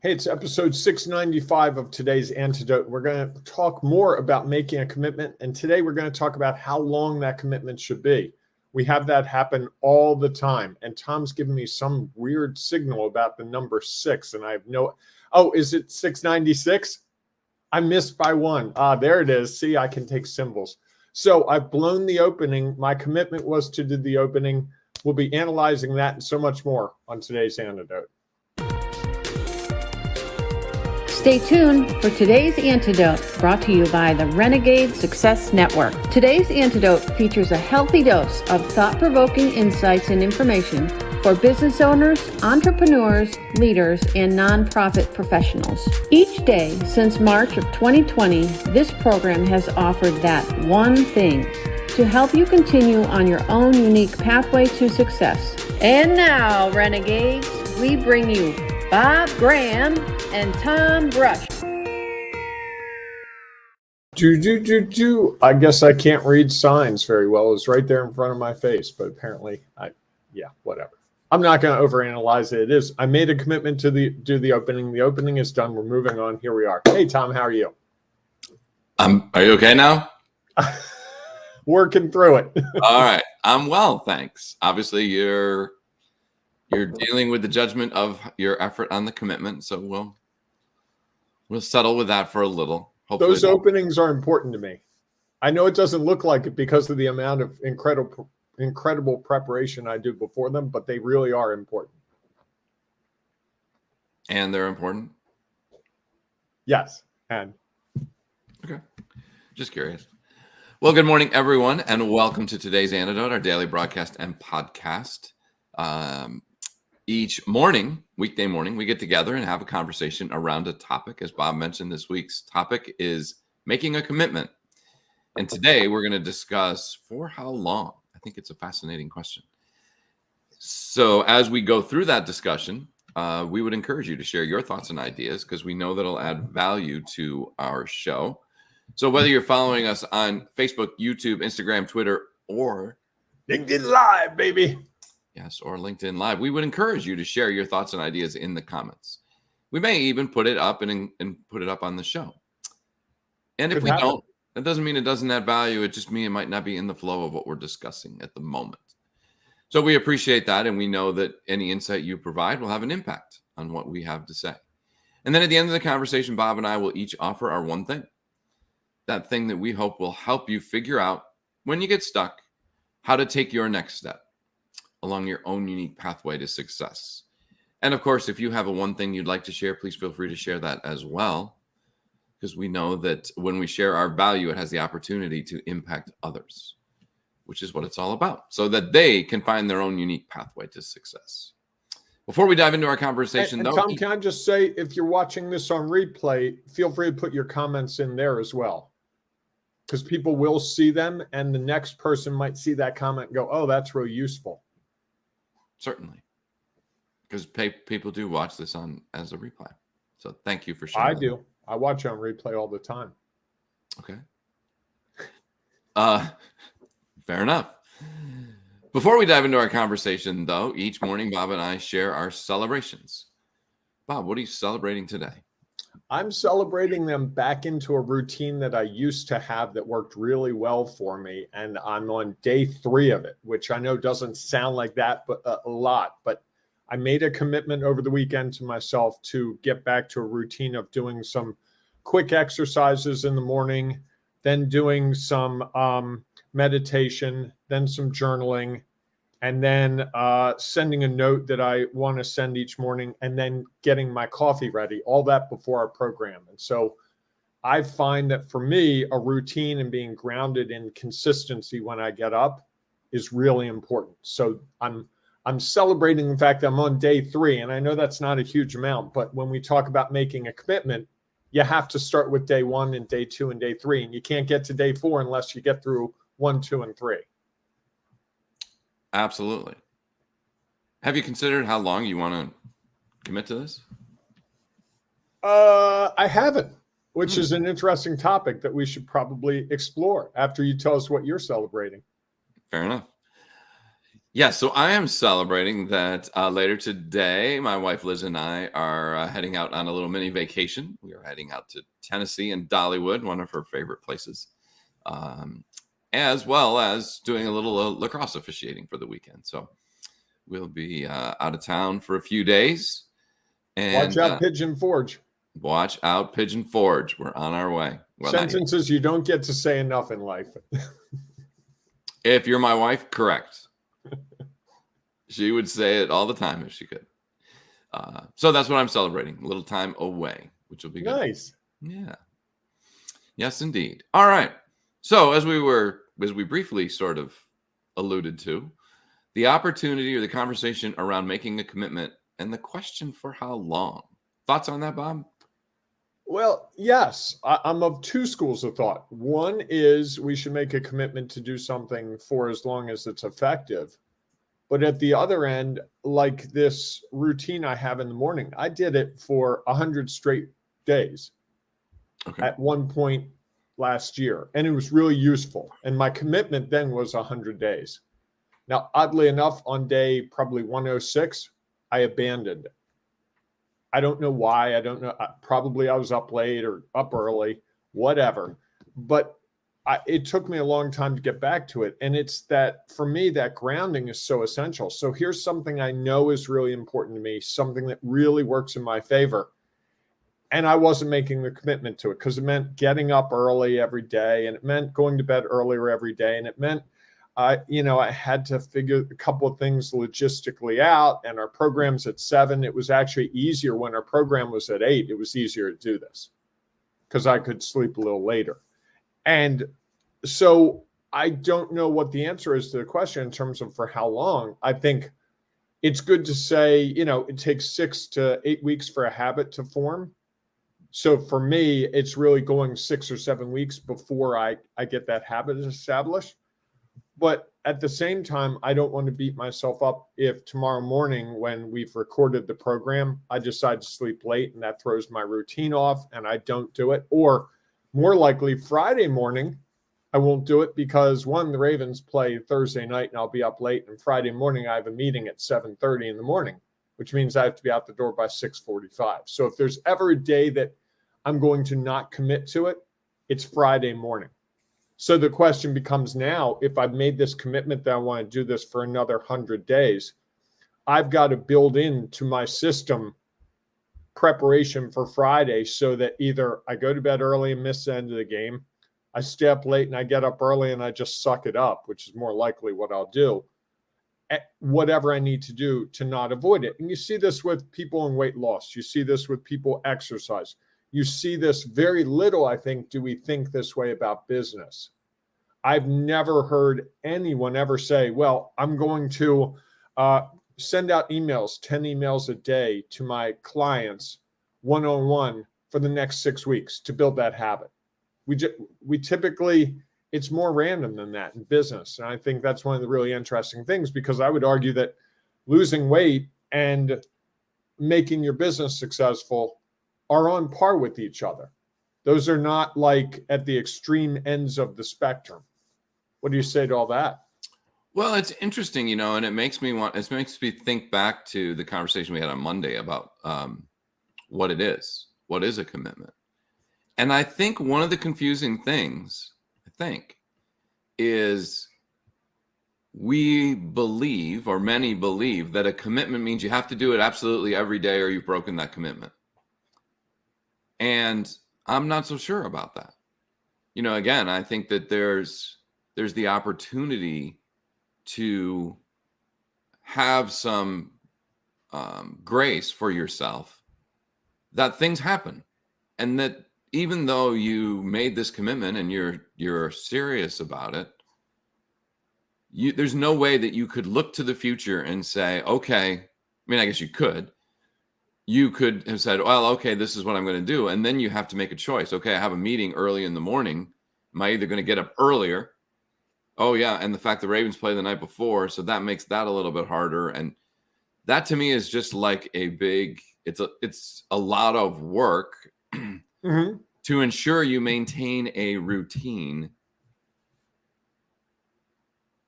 Hey, it's episode 695 of today's Antidote. We're going to talk more about making a commitment, and today we're going to talk about how long that commitment should be. We have that happen all the time, and Tom's giving me some weird signal about the number 6, and I have no... Oh, is it 696? I missed by one. There it is. See, I can take symbols. So I've blown the opening. My commitment was to do the opening. We'll be analyzing that and so much more on today's Antidote. Stay tuned for today's Antidote, brought to you by the Renegade Success Network. Today's Antidote features a healthy dose of thought-provoking insights and information for business owners, entrepreneurs, leaders, and nonprofit professionals. Each day since March of 2020, this program has offered that one thing to help you continue on your own unique pathway to success. And now, Renegades, we bring you Bob Graham and Tom Brush. I guess I can't read signs very well. It's right there in front of my face, but apparently, whatever. I'm not going to overanalyze it. I made a commitment to do the opening. The opening is done. We're moving on. Here we are. Hey, Tom, how are you? Are you okay now? Working through it. All right. I'm well, thanks. Obviously, you're dealing with the judgment of your effort on the commitment, so we'll settle with that for a little. Hopefully those openings are important to me. I know it doesn't look like it because of the amount of incredible preparation I do before them, but they really are important. And they're important? Yes. And okay. Just curious. Well, good morning, everyone, and welcome to today's Antidote, our daily broadcast and podcast. Each morning, weekday morning, we get together and have a conversation around a topic. As Bob mentioned, this week's topic is making a commitment. And today we're going to discuss for how long. I think it's a fascinating question. So as we go through that discussion, we would encourage you to share your thoughts and ideas because we know that it'll add value to our show. So whether you're following us on Facebook, YouTube, Instagram, Twitter, or LinkedIn Live, baby. Yes, or LinkedIn Live. We would encourage you to share your thoughts and ideas in the comments. We may even put it up and put it up on the show. And if we don't, that doesn't mean it doesn't add value. It just means it might not be in the flow of what we're discussing at the moment. So we appreciate that, and we know that any insight you provide will have an impact on what we have to say. And then at the end of the conversation, Bob and I will each offer our one thing. That thing that we hope will help you figure out when you get stuck, how to take your next step along your own unique pathway to success. And of course, if you have a one thing you'd like to share, please feel free to share that as well, because we know that when we share our value, it has the opportunity to impact others, which is what it's all about, so that they can find their own unique pathway to success. Before we dive into our conversation, though, Tom, can I just say, if you're watching this on replay, feel free to put your comments in there as well, because people will see them, and the next person might see that comment and go, oh, that's really useful. Certainly, because people do watch this as a replay. So thank you for sharing. I do. I watch on replay all the time. Okay. Fair enough. Before we dive into our conversation, though, each morning Bob and I share our celebrations. Bob, what are you celebrating today? I'm celebrating them back into a routine that I used to have that worked really well for me. And I'm on day 3 of it, which I know doesn't sound like that, but a lot. But I made a commitment over the weekend to myself to get back to a routine of doing some quick exercises in the morning, then doing some meditation, then some journaling, and then sending a note that I want to send each morning, and then getting my coffee ready, all that before our program. And so I find that for me, a routine and being grounded in consistency when I get up is really important. So I'm celebrating the fact that I'm on day 3, and I know that's not a huge amount, but when we talk about making a commitment, you have to start with day 1 and day 2 and day 3, and you can't get to day 4 unless you get through 1, 2, and 3. Absolutely. Have you considered how long you want to commit to this? I haven't, which is an interesting topic that we should probably explore after you tell us what you're celebrating. Fair enough. Yeah, so I am celebrating that later today. My wife Liz and I are heading out on a little mini vacation. We are heading out to Tennessee and Dollywood, one of her favorite places, um, as well as doing a little lacrosse officiating for the weekend. So we'll be out of town for a few days. And Watch out, Pigeon Forge. watch out, Pigeon Forge. We're on our way. Well, not yet. Sentences you don't get to say enough in life. If you're my wife, correct. She would say it all the time if she could. So that's what I'm celebrating. A little time away, which will be good. Nice. Yeah. Yes, indeed. All right. So as we briefly sort of alluded to, the opportunity or the conversation around making a commitment and the question for how long. Thoughts on that, Bob? Well, yes, I'm of two schools of thought. One is we should make a commitment to do something for as long as it's effective. But at the other end, like this routine I have in the morning, I did it for 100 straight days at one point last year. And it was really useful. And my commitment then was 100 days. Now, oddly enough, on day probably 106, I abandoned it. I don't know why. I don't know. Probably I was up late or up early, whatever. But it took me a long time to get back to it. And it's that, for me, that grounding is so essential. So here's something I know is really important to me, something that really works in my favor. And I wasn't making the commitment to it because it meant getting up early every day, and it meant going to bed earlier every day. And it meant, I had to figure a couple of things logistically out, and our program's at 7. It was actually easier when our program was at 8. It was easier to do this because I could sleep a little later. And so I don't know what the answer is to the question in terms of for how long. I think it's good to say, it takes 6 to 8 weeks for a habit to form. So for me, it's really going 6 or 7 weeks before I get that habit established. But at the same time, I don't want to beat myself up if tomorrow morning when we've recorded the program, I decide to sleep late and that throws my routine off and I don't do it. Or more likely Friday morning, I won't do it because one, the Ravens play Thursday night and I'll be up late. And Friday morning, I have a meeting at 7:30 in the morning, which means I have to be out the door by 6:45. So if there's ever a day that I'm going to not commit to it, it's Friday morning. So the question becomes now, if I've made this commitment that I want to do this for another 100 days, I've got to build into my system preparation for Friday so that either I go to bed early and miss the end of the game, I stay up late and I get up early and I just suck it up, which is more likely what I'll do, whatever I need to do to not avoid it. And you see this with people in weight loss. You see this with people exercise. You see this very little, I think, do we think this way about business. I've never heard anyone ever say, well, I'm going to send out emails, 10 emails a day to my clients one-on-one for the next 6 weeks to build that habit. We typically, it's more random than that in business. And I think that's one of the really interesting things, because I would argue that losing weight and making your business successful are on par with each other. Those are not like at the extreme ends of the spectrum. What do you say to all that? Well, it's interesting, and it makes me think back to the conversation we had on Monday about what it is. What is a commitment? And I think one of the confusing things, is we believe, or many believe, that a commitment means you have to do it absolutely every day or you've broken that commitment. And I'm not so sure about that. Again, I think that there's the opportunity to have some grace for yourself that things happen, and that even though you made this commitment and you're serious about it, there's no way that you could look to the future and say, okay, I mean, I guess you could have said, well, okay, this is what I'm going to do. And then you have to make a choice. Okay, I have a meeting early in the morning. Am I either going to get up earlier? Oh yeah. And the fact the Ravens play the night before, so that makes that a little bit harder. And that to me is just like it's a lot of work mm-hmm. to ensure you maintain a routine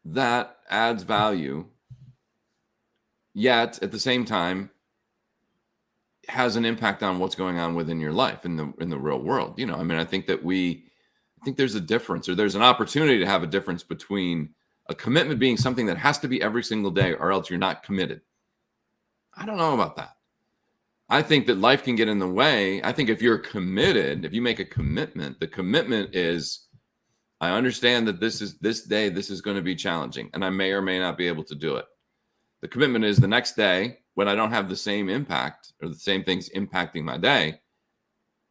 that adds value yet at the same time has an impact on what's going on within your life in the real world. You know, I mean, I think there's a difference, or there's an opportunity to have a difference between a commitment being something that has to be every single day, or else you're not committed. I don't know about that. I think that life can get in the way. I think if you're committed, if you make a commitment, the commitment is, I understand that this day is going to be challenging, and I may or may not be able to do it. The commitment is the next day, when I don't have the same impact or the same things impacting my day,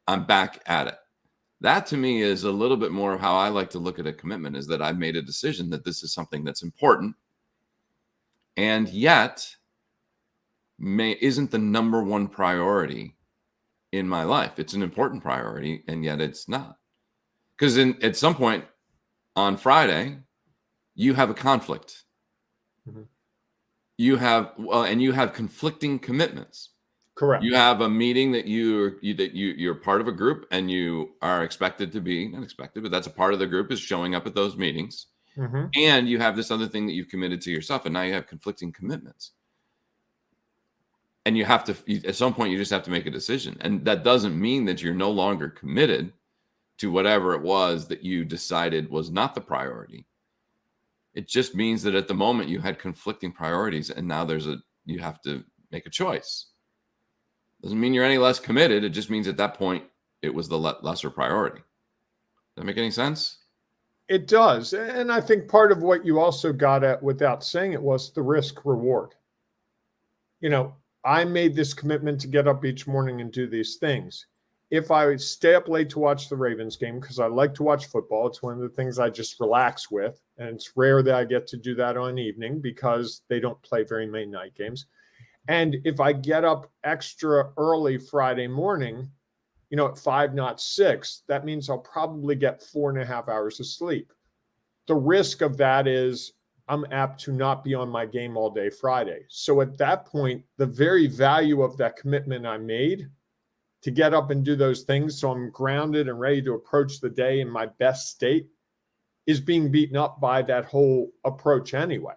I'm back at it. That to me is a little bit more of how I like to look at a commitment, is that I've made a decision that this is something that's important, and yet isn't the number one priority in my life. It's an important priority, and yet it's not. Because at some point on Friday, you have a conflict. Mm-hmm. You have conflicting commitments. Correct. You have a meeting that you're part of a group, and you are expected to be, not expected, but that's a part of the group, is showing up at those meetings. Mm-hmm. And you have this other thing that you've committed to yourself, and now you have conflicting commitments. And you have to, at some point, you just have to make a decision. And that doesn't mean that you're no longer committed to whatever it was that you decided was not the priority. It just means that at the moment you had conflicting priorities, and now you have to make a choice. Doesn't mean you're any less committed. It just means at that point it was the lesser priority. Does that make any sense? It does. And I think part of what you also got at without saying it was the risk reward. You know, I made this commitment to get up each morning and do these things. If I stay up late to watch the Ravens game, because I like to watch football, it's one of the things I just relax with. And it's rare that I get to do that on an evening because they don't play very many night games. And if I get up extra early Friday morning, you know, at 5, not 6, that means I'll probably get 4.5 hours of sleep. The risk of that is I'm apt to not be on my game all day Friday. So at that point, the very value of that commitment I made to get up and do those things, so I'm grounded and ready to approach the day in my best state, is being beaten up by that whole approach anyway.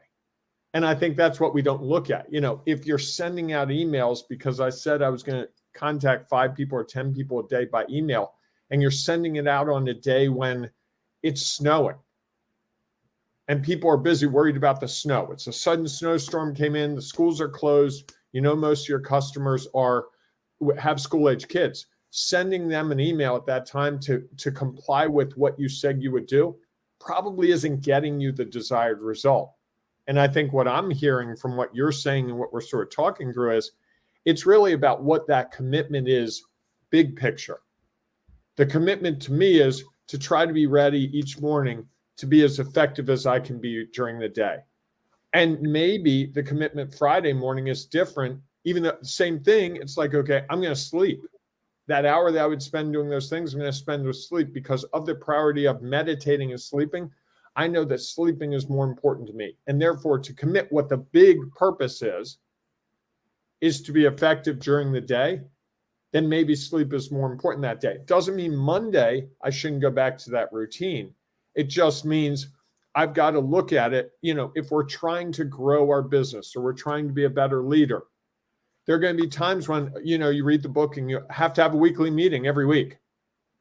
And I think that's what we don't look at. You know, if you're sending out emails because I said I was going to contact 5 people or 10 people a day by email, and you're sending it out on a day when it's snowing and people are busy worried about the snow. It's a sudden snowstorm came in, the schools are closed. You know, most of your customers have school-age kids. Sending them an email at that time to comply with what you said you would do probably isn't getting you the desired result. And I think what I'm hearing from what you're saying and what we're sort of talking through is it's really about what that commitment is, big picture. The commitment to me is to try to be ready each morning to be as effective as I can be during the day. And maybe the commitment Friday morning is different, even though the same thing. It's like, okay, I'm going to sleep. That hour that I would spend doing those things, I'm going to spend with sleep because of the priority of meditating and sleeping. I know that sleeping is more important to me. And therefore, to commit what the big purpose is to be effective during the day, then maybe sleep is more important that day. Doesn't mean Monday I shouldn't go back to that routine. It just means I've got to look at it. You know, if we're trying to grow our business or we're trying to be a better leader, there are going to be times when, you know, you read the book and you have to have a weekly meeting every week.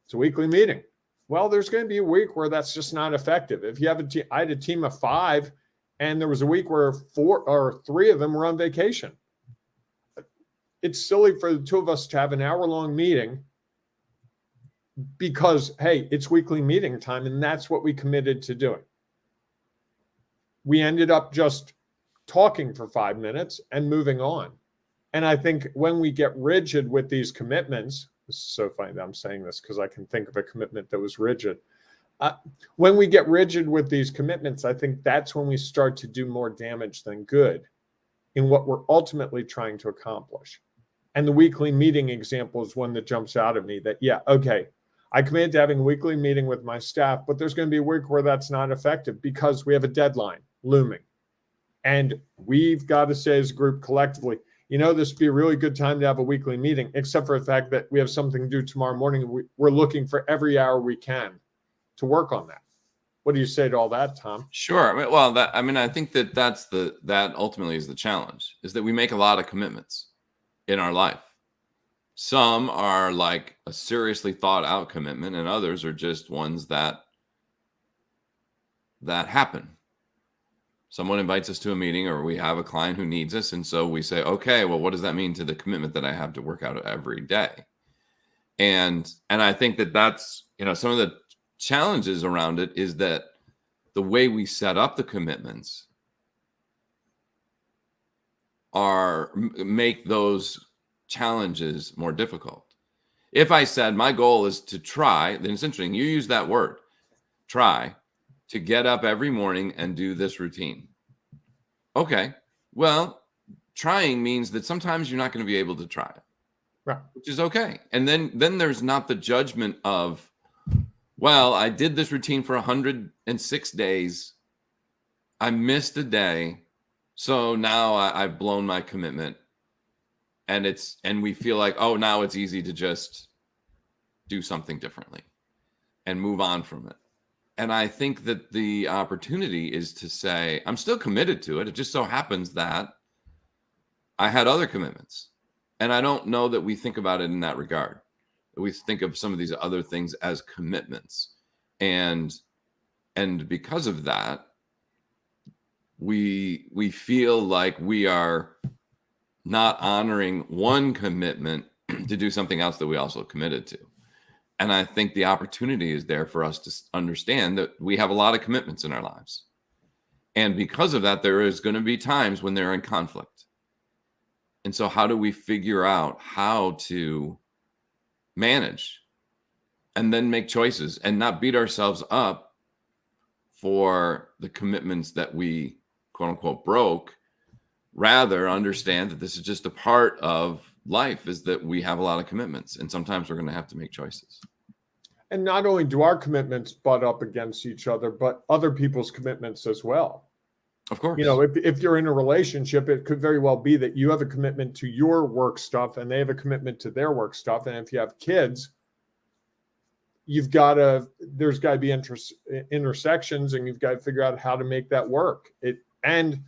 It's a weekly meeting. Well, there's going to be a week where that's just not effective. If you have I had a team of 5 and there was a week where 4 or 3 of them were on vacation. It's silly for the 2 of us to have an hour-long meeting because, hey, it's weekly meeting time, and that's what we committed to doing. We ended up just talking for 5 minutes and moving on. And I think when we get rigid with these commitments, this is so funny that I'm saying this because I can think of a commitment that was rigid. When we get rigid with these commitments, I think that's when we start to do more damage than good in what we're ultimately trying to accomplish. And the weekly meeting example is one that jumps out at me that, yeah, okay, I committed to having a weekly meeting with my staff, but there's going to be a week where that's not effective because we have a deadline looming. And we've got to say as a group collectively, you know, this would be a really good time to have a weekly meeting, except for the fact that we have something to do tomorrow morning. We're looking for every hour we can to work on that. What do you say to all that, Tom? Sure. Well, I think that ultimately is the challenge, is that we make a lot of commitments in our life. Some are like a seriously thought out commitment, and others are just ones that happen. Someone invites us to a meeting, or we have a client who needs us, and so we say, okay, well, what does that mean to the commitment that I have to work out every day? And I think that's, some of the challenges around it is that the way we set up the commitments make those challenges more difficult. If I said my goal is to try, then it's interesting. You use that word, try, to get up every morning and do this routine. Okay, well, trying means that sometimes you're not going to be able to try it, right? Which is okay. And then there's not the judgment of, well, I did this routine for 106 days. I missed a day. So now I've blown my commitment. And we feel like, oh, now it's easy to just do something differently and move on from it. And I think that the opportunity is to say, I'm still committed to it. It just so happens that I had other commitments. And I don't know that we think about it in that regard. We think of some of these other things as commitments. And because of that, we feel like we are not honoring one commitment to do something else that we also committed to. And I think the opportunity is there for us to understand that we have a lot of commitments in our lives. And because of that, there is going to be times when they're in conflict. And so how do we figure out how to manage and then make choices and not beat ourselves up for the commitments that we, quote unquote, broke? Rather, understand that this is just a part of life, is that we have a lot of commitments, and sometimes we're going to have to make choices. And not only do our commitments butt up against each other, but other people's commitments as well. Of course. If you're in a relationship, it could very well be that you have a commitment to your work stuff and they have a commitment to their work stuff. And if you have kids, there's got to be intersections, and you've got to figure out how to make that work. And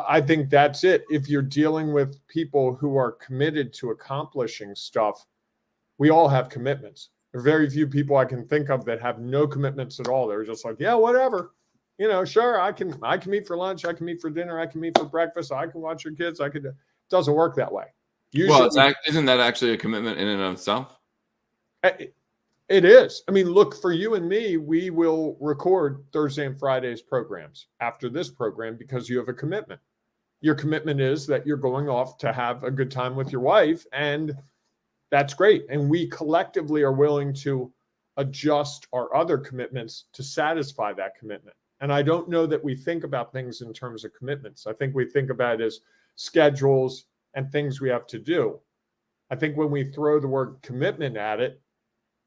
I think that's it. If you're dealing with people who are committed to accomplishing stuff, we all have commitments. There are very few people I can think of that have no commitments at all. They're just like, yeah, whatever. Sure, I can meet for lunch, I can meet for dinner, I can meet for breakfast, I can watch your kids, it doesn't work that way. Isn't that actually a commitment in and of itself? It is. I mean, look, for you and me, we will record Thursday and Friday's programs after this program because you have a commitment. Your commitment is that you're going off to have a good time with your wife, and that's great. And we collectively are willing to adjust our other commitments to satisfy that commitment. And I don't know that we think about things in terms of commitments. I think we think about it as schedules and things we have to do. I think when we throw the word commitment at it,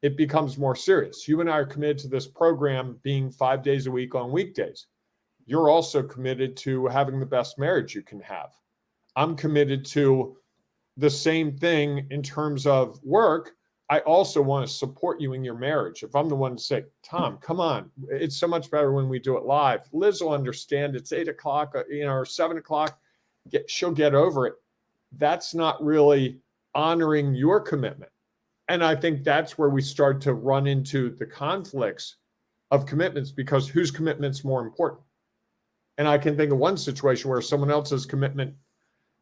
it becomes more serious. You and I are committed to this program being 5 days a week on weekdays. You're also committed to having the best marriage you can have. I'm committed to the same thing in terms of work. I also want to support you in your marriage. If I'm the one to say, Tom, come on, it's so much better when we do it live. Liz will understand. It's 8 o'clock, or 7 o'clock. She'll get over it. That's not really honoring your commitment. And I think that's where we start to run into the conflicts of commitments, because whose commitment's more important? And I can think of one situation where someone else's commitment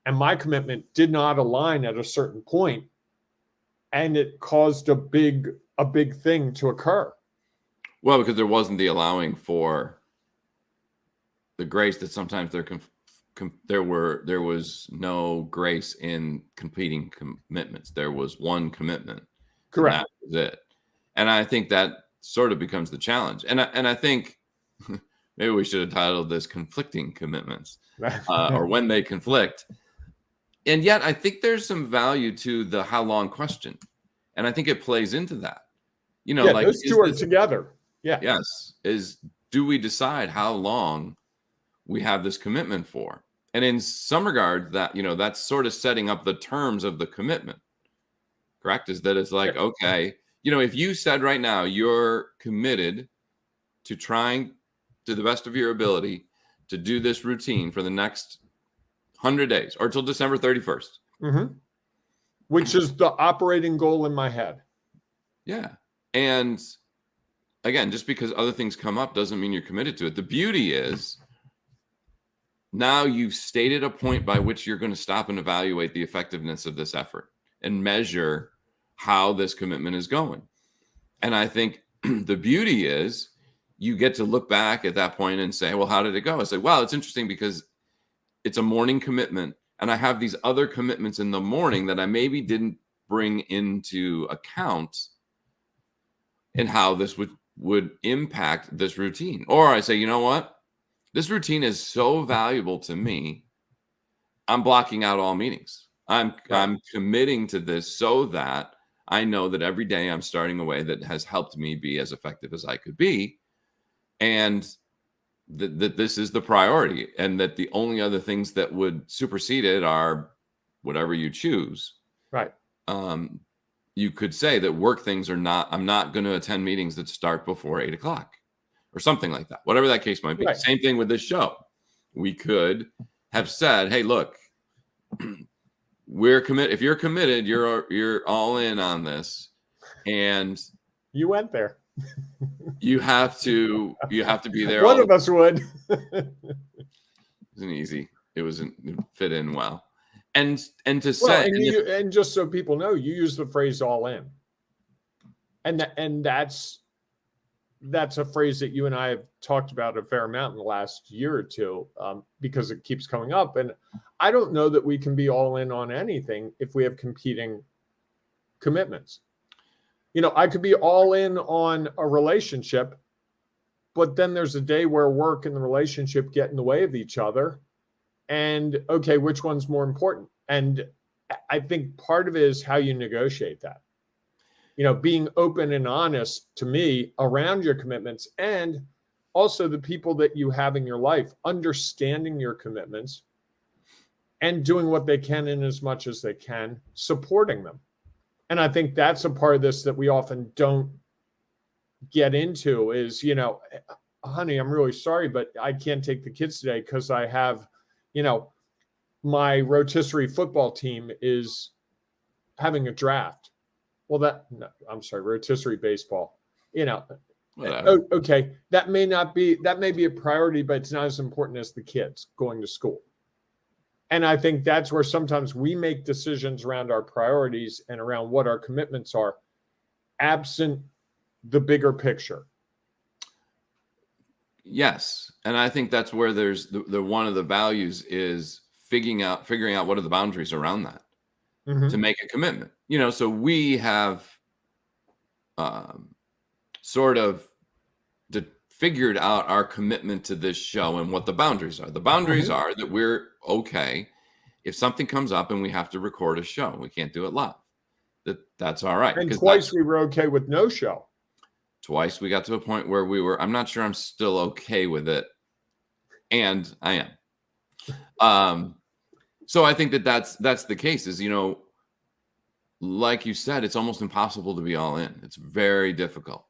and my commitment did not align at a certain point, and it caused a big thing to occur. Well, because there wasn't the allowing for the grace that sometimes there was no grace in completing commitments. There was one commitment. Correct. That was it. And I think that sort of becomes the challenge. And I think maybe we should have titled this "Conflicting Commitments," or "When They Conflict." And yet I think there's some value to the how long question. And I think it plays into that. Those two are together. Yeah. Yes. Do we decide how long we have this commitment for? And in some regard, that's sort of setting up the terms of the commitment. Correct? Is that it's like, okay, if you said right now you're committed to trying to the best of your ability to do this routine for the next 100 days or till December 31st. Mm-hmm. Which is the operating goal in my head. Yeah. And again, just because other things come up doesn't mean you're committed to it. The beauty is now you've stated a point by which you're going to stop and evaluate the effectiveness of this effort and measure how this commitment is going. And I think the beauty is you get to look back at that point and say, well, how did it go? I say, well, it's interesting because it's a morning commitment. And I have these other commitments in the morning that I maybe didn't bring into account in how this would impact this routine. Or I say, you know what? This routine is so valuable to me. I'm blocking out all meetings. I'm committing to this so that I know that every day I'm starting a way that has helped me be as effective as I could be. And that this is the priority, and that the only other things that would supersede it are whatever you choose. Right. You could say that work things are not, I'm not going to attend meetings that start before 8:00 or something like that, whatever that case might be. Right. Same thing with this show. We could have said, hey, look, we're committed. If you're committed, you're all in on this. And you went there. You have to be there. One of us would. It wasn't easy. It fit in well. And to say, and just so people know, you use the phrase "all in," and that's a phrase that you and I have talked about a fair amount in the last year or two, because it keeps coming up. And I don't know that we can be all in on anything if we have competing commitments. You know, I could be all in on a relationship, but then there's a day where work and the relationship get in the way of each other. And okay, which one's more important? And I think part of it is how you negotiate that. You know, being open and honest to me around your commitments, and also the people that you have in your life, understanding your commitments and doing what they can in as much as they can, supporting them. And I think that's a part of this that we often don't get into is, you know, honey, I'm really sorry, but I can't take the kids today because I have, you know, my rotisserie football team is having a draft. Well, rotisserie baseball, you know, okay. That may be a priority, but it's not as important as the kids going to school. And I think that's where sometimes we make decisions around our priorities and around what our commitments are, absent the bigger picture. Yes. And I think that's where there's the one of the values is figuring out what are the boundaries around that to make a commitment. You know, so we have sort of figured out our commitment to this show and what the boundaries are. The boundaries are that we're okay if something comes up and we have to record a show. We can't do it live. That's all right. And twice we were okay with no show. Twice we got to a point where I'm not sure I'm still okay with it. And I am. So I think that's the case is, you know, like you said, it's almost impossible to be all in. It's very difficult.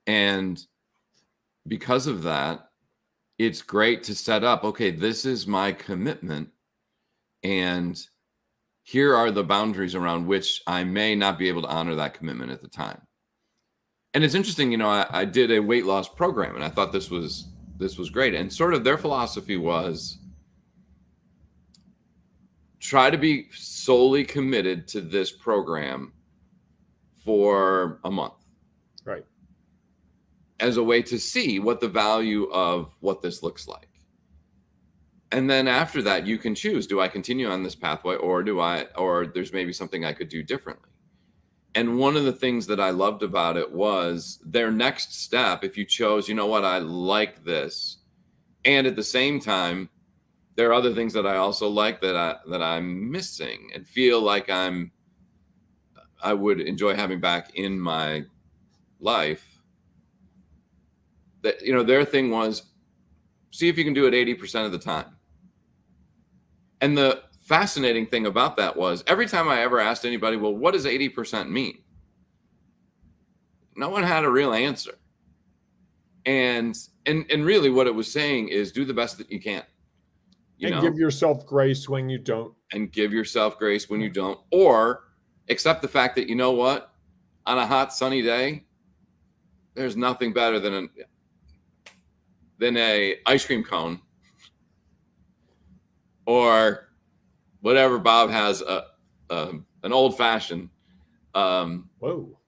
And because of that, it's great to set up, okay, this is my commitment. And here are the boundaries around which I may not be able to honor that commitment at the time. And it's interesting, you know, I did a weight loss program and I thought this was great. And sort of their philosophy was try to be solely committed to this program for a month. Right. As a way to see what the value of what this looks like. And then after that, you can choose, do I continue on this pathway or there's maybe something I could do differently. And one of the things that I loved about it was their next step. If you chose, you know what, I like this. And at the same time, there are other things that I also like that I'm missing and feel like I would enjoy having back in my life. That, you know, their thing was see if you can do it 80% of the time. And the fascinating thing about that was every time I ever asked anybody, well, what does 80% mean? No one had a real answer. And really what it was saying is do the best that you can, and give yourself grace when you don't. And give yourself grace when you don't, or accept the fact that, you know what, on a hot sunny day, there's nothing better than a ice cream cone or whatever Bob has, an old fashioned. Whoa.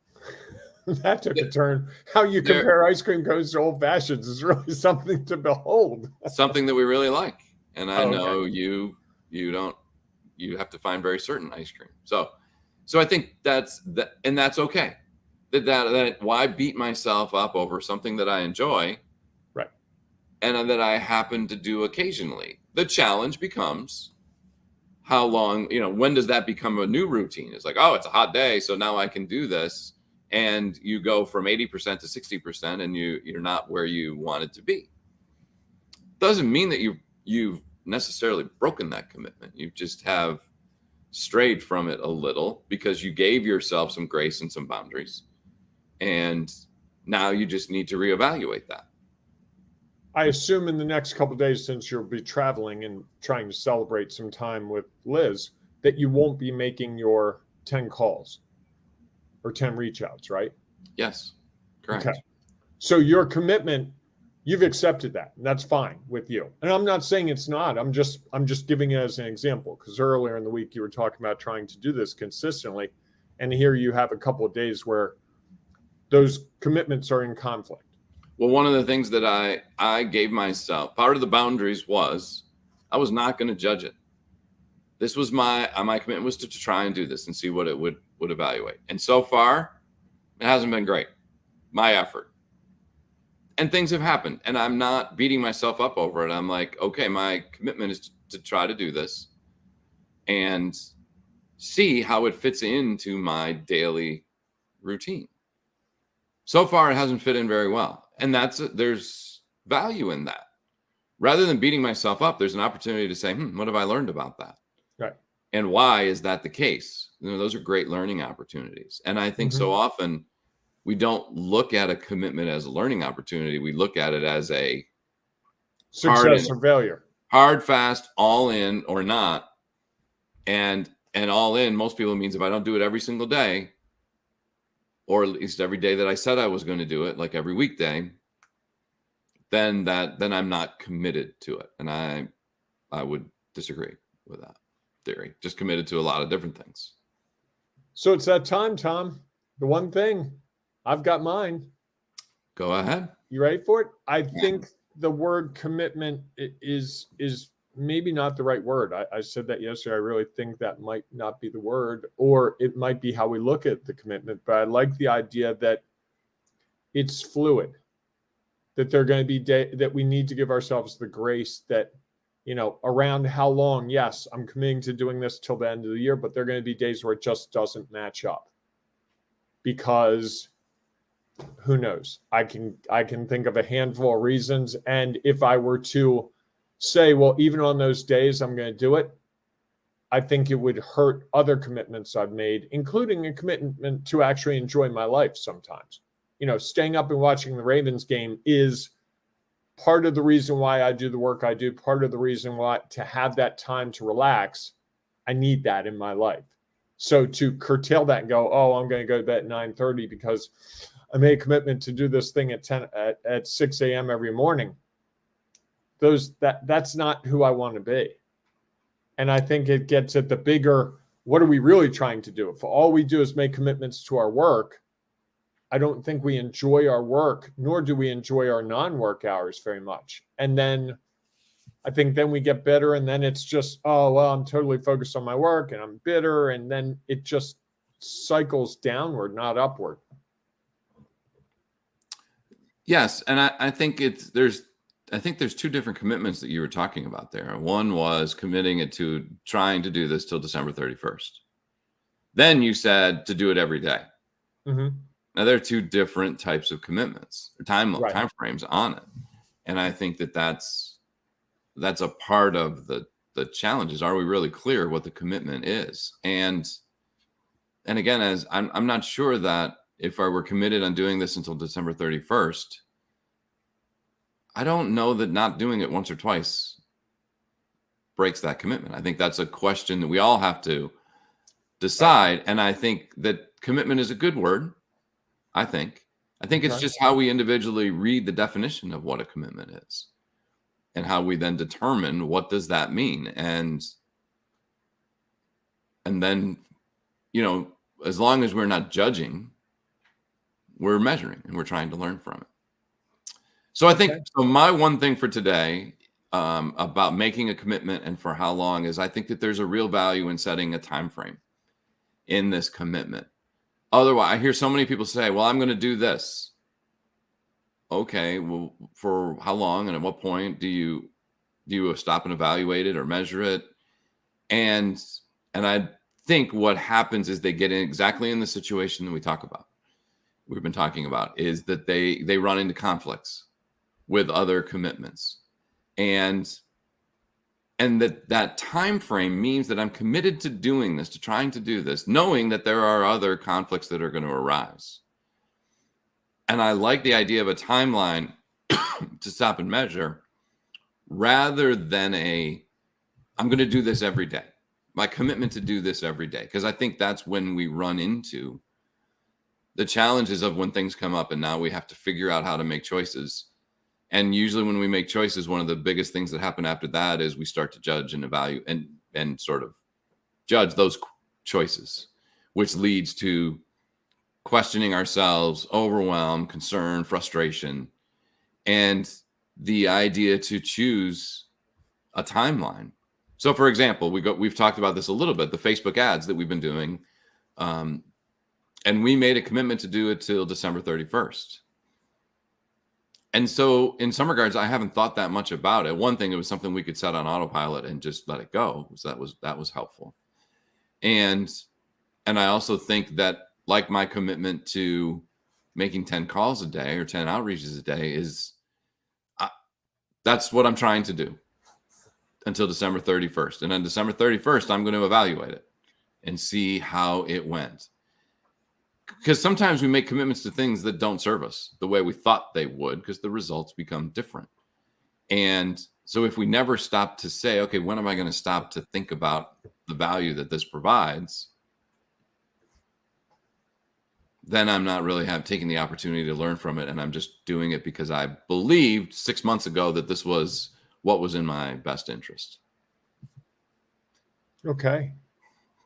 That took a turn. How you compare ice cream cones to old fashions is really something to behold. Something that we really like. And I know okay. you have to find very certain ice cream. So I think that's okay. That why beat myself up over something that I enjoy, right? And that I happen to do occasionally. The challenge becomes how long, when does that become a new routine? It's like, oh, it's a hot day, so now I can do this. And you go from 80% to 60%, and you're not where you wanted to be. Doesn't mean that you've necessarily broken that commitment. You just have strayed from it a little because you gave yourself some grace and some boundaries. And now you just need to reevaluate that. I assume in the next couple of days, since you'll be traveling and trying to celebrate some time with Liz, that you won't be making your 10 calls or 10 reach outs, right? Yes, correct. Okay. So your commitment, you've accepted that, and that's fine with you. And I'm not saying it's not. I'm just giving it as an example, because earlier in the week you were talking about trying to do this consistently, and here you have a couple of days where those commitments are in conflict. Well, one of the things that I gave myself, part of the boundaries was I was not going to judge it. This was my commitment was to try and do this and see what it would evaluate. And so far, it hasn't been great, my effort. And things have happened, and I'm not beating myself up over it. I'm like, okay, my commitment is to try to do this and see how it fits into my daily routine. So far, it hasn't fit in very well. And there's value in that. Rather than beating myself up, there's an opportunity to say, what have I learned about that? Right. And why is that the case? Those are great learning opportunities. And I think so often we don't look at a commitment as a learning opportunity. We look at it as a success or failure. Hard, fast, all in or not. And all in, most people means if I don't do it every single day, or at least every day that I said I was going to do it, like every weekday, then I'm not committed to it. And I would disagree with that theory. Just committed to a lot of different things. So it's that time, Tom. The one thing, I've got mine. Go ahead. You ready for it? I think the word commitment is maybe not the right word. I said that yesterday. I really think that might not be the word, or it might be how we look at the commitment. But I like the idea that it's fluid, that there are going to be that we need to give ourselves the grace that, around how long, yes, I'm committing to doing this till the end of the year, but there are going to be days where it just doesn't match up because who knows? I can think of a handful of reasons. And if I were to say, well, even on those days I'm going to do it, I think it would hurt other commitments I've made, including a commitment to actually enjoy my life sometimes. Staying up and watching the Ravens game is part of the reason why I do the work I do, part of the reason why to have that time to relax, I need that in my life. So to curtail that and go, oh, I'm going to go to bed at 9:30 because I made a commitment to do this thing at 6 a.m. every morning. That's not who I want to be. And I think it gets at the bigger, what are we really trying to do? If all we do is make commitments to our work, I don't think we enjoy our work, nor do we enjoy our non-work hours very much. And then I think then we get bitter, and then it's just, oh, well, I'm totally focused on my work and I'm bitter. And then it just cycles downward, not upward. Yes. And I think there's two different commitments that you were talking about there. One was committing it to trying to do this till December 31st. Then you said to do it every day. Mm-hmm. Now, there are two different types of commitments or time frames on it. And I think that's a part of the challenge is, are we really clear what the commitment is? And again, as I'm not sure that if I were committed on doing this until December 31st, I don't know that not doing it once or twice breaks that commitment. I think that's a question that we all have to decide. And I think that commitment is a good word. I think it's just how we individually read the definition of what a commitment is and how we then determine what does that mean. And then, as long as we're not judging, we're measuring and we're trying to learn from it. So I think so my one thing for today about making a commitment and for how long is I think that there's a real value in setting a time frame in this commitment. Otherwise, I hear so many people say, well, I'm going to do this. Okay, well, for how long and at what point do you stop and evaluate it or measure it? And I think what happens is they get in exactly in the situation that we've been talking about, is that they run into conflicts with other commitments. And that time frame means that I'm committed to doing this, to trying to do this, knowing that there are other conflicts that are going to arise. And I like the idea of a timeline to stop and measure rather than I'm going to do this every day. My commitment to do this every day. Because I think that's when we run into the challenges of when things come up and now we have to figure out how to make choices. And usually when we make choices, one of the biggest things that happen after that is we start to judge and evaluate and sort of judge those choices, which leads to questioning ourselves, overwhelm, concern, frustration, and the idea to choose a timeline. So for example, we've talked about this a little bit, the Facebook ads that we've been doing. And we made a commitment to do it till December 31st. And so in some regards, I haven't thought that much about it. One thing, it was something we could set on autopilot and just let it go. So that was helpful. And I also think that, like my commitment to making 10 calls a day or 10 outreaches a day is that's what I'm trying to do until December 31st. And on December 31st, I'm going to evaluate it and see how it went. Because sometimes we make commitments to things that don't serve us the way we thought they would, because the results become different. And so if we never stop to say, okay, when am I going to stop to think about the value that this provides? Then I'm not really taking the opportunity to learn from it. And I'm just doing it because I believed 6 months ago that this was what was in my best interest. Okay.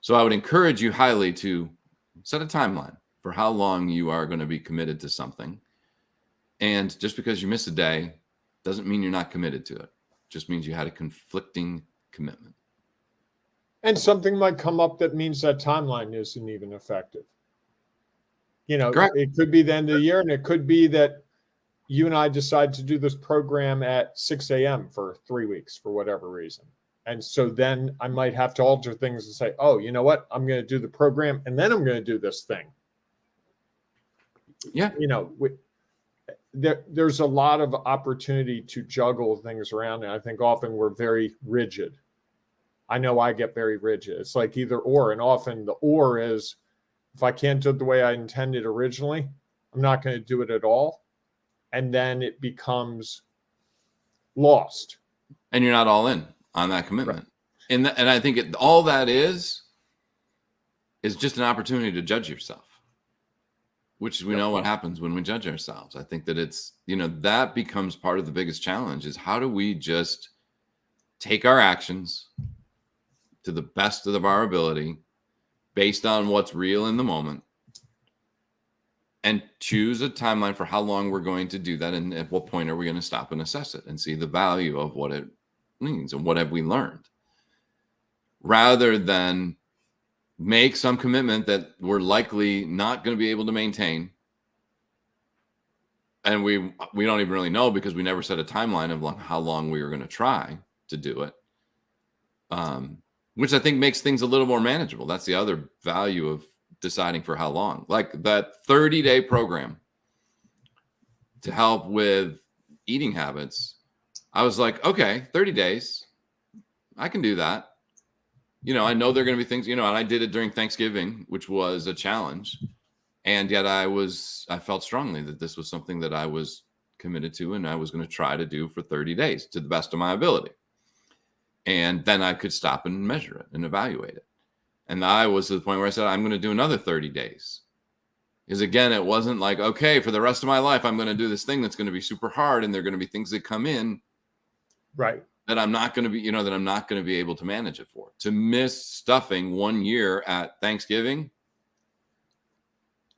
So I would encourage you highly to set a timeline for how long you are going to be committed to something. And just because you miss a day doesn't mean you're not committed to it. Just means you had a conflicting commitment. And something might come up that means that timeline isn't even effective. Correct. It could be the end of the year, and it could be that you and I decide to do this program at 6 a.m. for 3 weeks for whatever reason. And so then I might have to alter things and say, oh, you know what? I'm going to do the program and then I'm going to do this thing. Yeah. There's a lot of opportunity to juggle things around. And I think often we're very rigid. I know I get very rigid. It's like either or. And often the or is, if I can't do it the way I intended originally, I'm not going to do it at all. And then it becomes lost. And you're not all in on that commitment. Right. And I think all that is just an opportunity to judge yourself, which we know what happens when we judge ourselves. I think that it's, that becomes part of the biggest challenge is how do we just take our actions to the best of our ability based on what's real in the moment and choose a timeline for how long we're going to do that. And at what point are we going to stop and assess it and see the value of what it means and what have we learned, rather than make some commitment that we're likely not going to be able to maintain. And we don't even really know because we never set a timeline of how long we were going to try to do it. Which I think makes things a little more manageable. That's the other value of deciding for how long. Like that 30-day program to help with eating habits. I was like, okay, 30 days. I can do that. I know there are going to be things, and I did it during Thanksgiving, which was a challenge. And yet I felt strongly that this was something that I was committed to and I was going to try to do for 30 days to the best of my ability. And then I could stop and measure it and evaluate it. And I was to the point where I said, I'm going to do another 30 days. Because again, it wasn't like, okay, for the rest of my life, I'm going to do this thing that's going to be super hard. And there are going to be things that come in. Right. That I'm not going to be, that I'm not going to be able to manage it for. To miss stuffing 1 year at Thanksgiving,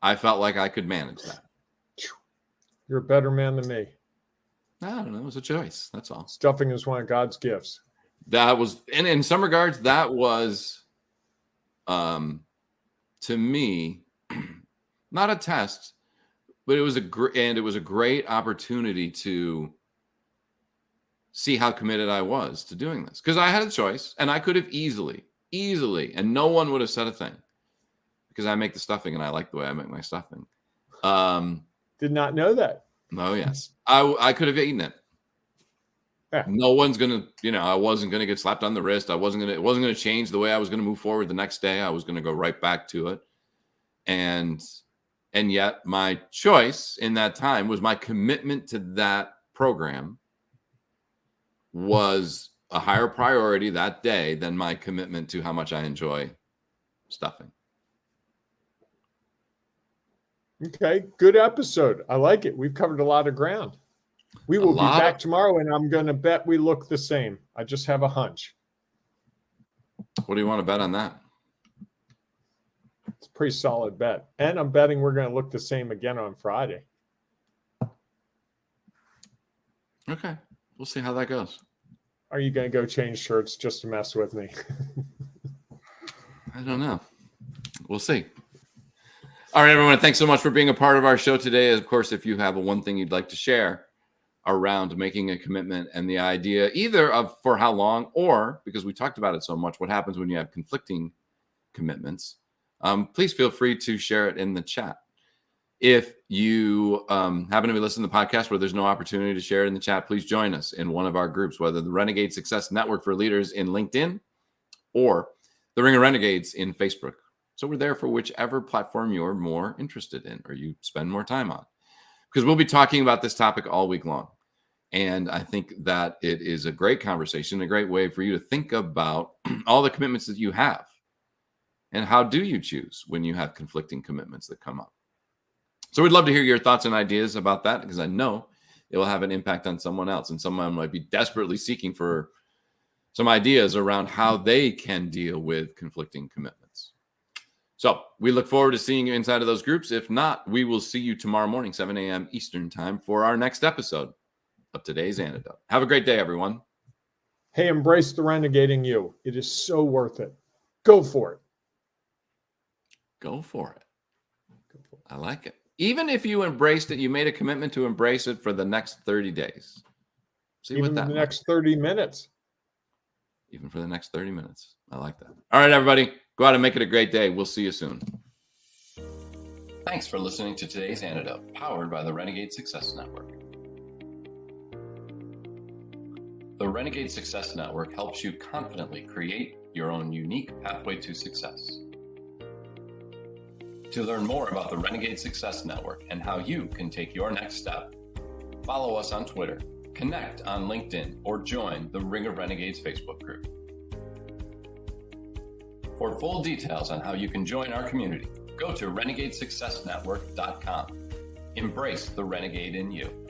I felt like I could manage that. You're a better man than me. I don't know. It was a choice. That's all. Stuffing is one of God's gifts. That was, and in some regards, that was, to me, not a test, but it was a great opportunity to see how committed I was to doing this. Because I had a choice, and I could have easily, and no one would have said a thing. Because I make the stuffing, and I like the way I make my stuffing. Did not know that. Oh, yes. I could have eaten it. Yeah. No one's going to, I wasn't going to get slapped on the wrist. It wasn't going to change the way I was going to move forward the next day. I was going to go right back to it. And yet my choice in that time was my commitment to that program was a higher priority that day than my commitment to how much I enjoy stuffing. Okay, good episode. I like it. We've covered a lot of ground. We will be back tomorrow, and I'm going to bet we look the same. I just have a hunch. What do you want to bet on that? It's a pretty solid bet. And I'm betting we're going to look the same again on Friday. Okay. We'll see how that goes. Are you going to go change shirts just to mess with me? I don't know. We'll see. All right, everyone. Thanks so much for being a part of our show today. Of course, if you have one thing you'd like to share around making a commitment and the idea either of for how long or because we talked about it so much, what happens when you have conflicting commitments, please feel free to share it in the chat. If you happen to be listening to the podcast where there's no opportunity to share it in the chat, please join us in one of our groups, whether the Renegade Success Network for Leaders in LinkedIn or the Ring of Renegades in Facebook. So we're there for whichever platform you're more interested in or you spend more time on, because we'll be talking about this topic all week long. And I think that it is a great conversation, a great way for you to think about all the commitments that you have and how do you choose when you have conflicting commitments that come up. So we'd love to hear your thoughts and ideas about that, because I know it will have an impact on someone else, and someone might be desperately seeking for some ideas around how they can deal with conflicting commitments. So we look forward to seeing you inside of those groups. If not, we will see you tomorrow morning, 7 a.m. Eastern time, for our next episode of Today's Antidote. Have a great day, everyone. Hey, embrace the renegading you. It is so worth it. Go for it. Go for it. I like it. Even if you embraced it, you made a commitment to embrace it for the next 30 days. See Even what that the next 30 minutes. Even for the next 30 minutes. I like that. All right, everybody. Go out and make it a great day. We'll see you soon. Thanks for listening to Today's Antidote, powered by the Renegade Success Network. The Renegade Success Network helps you confidently create your own unique pathway to success. To learn more about the Renegade Success Network and how you can take your next step, follow us on Twitter, connect on LinkedIn, or join the Ring of Renegades Facebook group. For full details on how you can join our community, go to renegadesuccessnetwork.com. Embrace the renegade in you.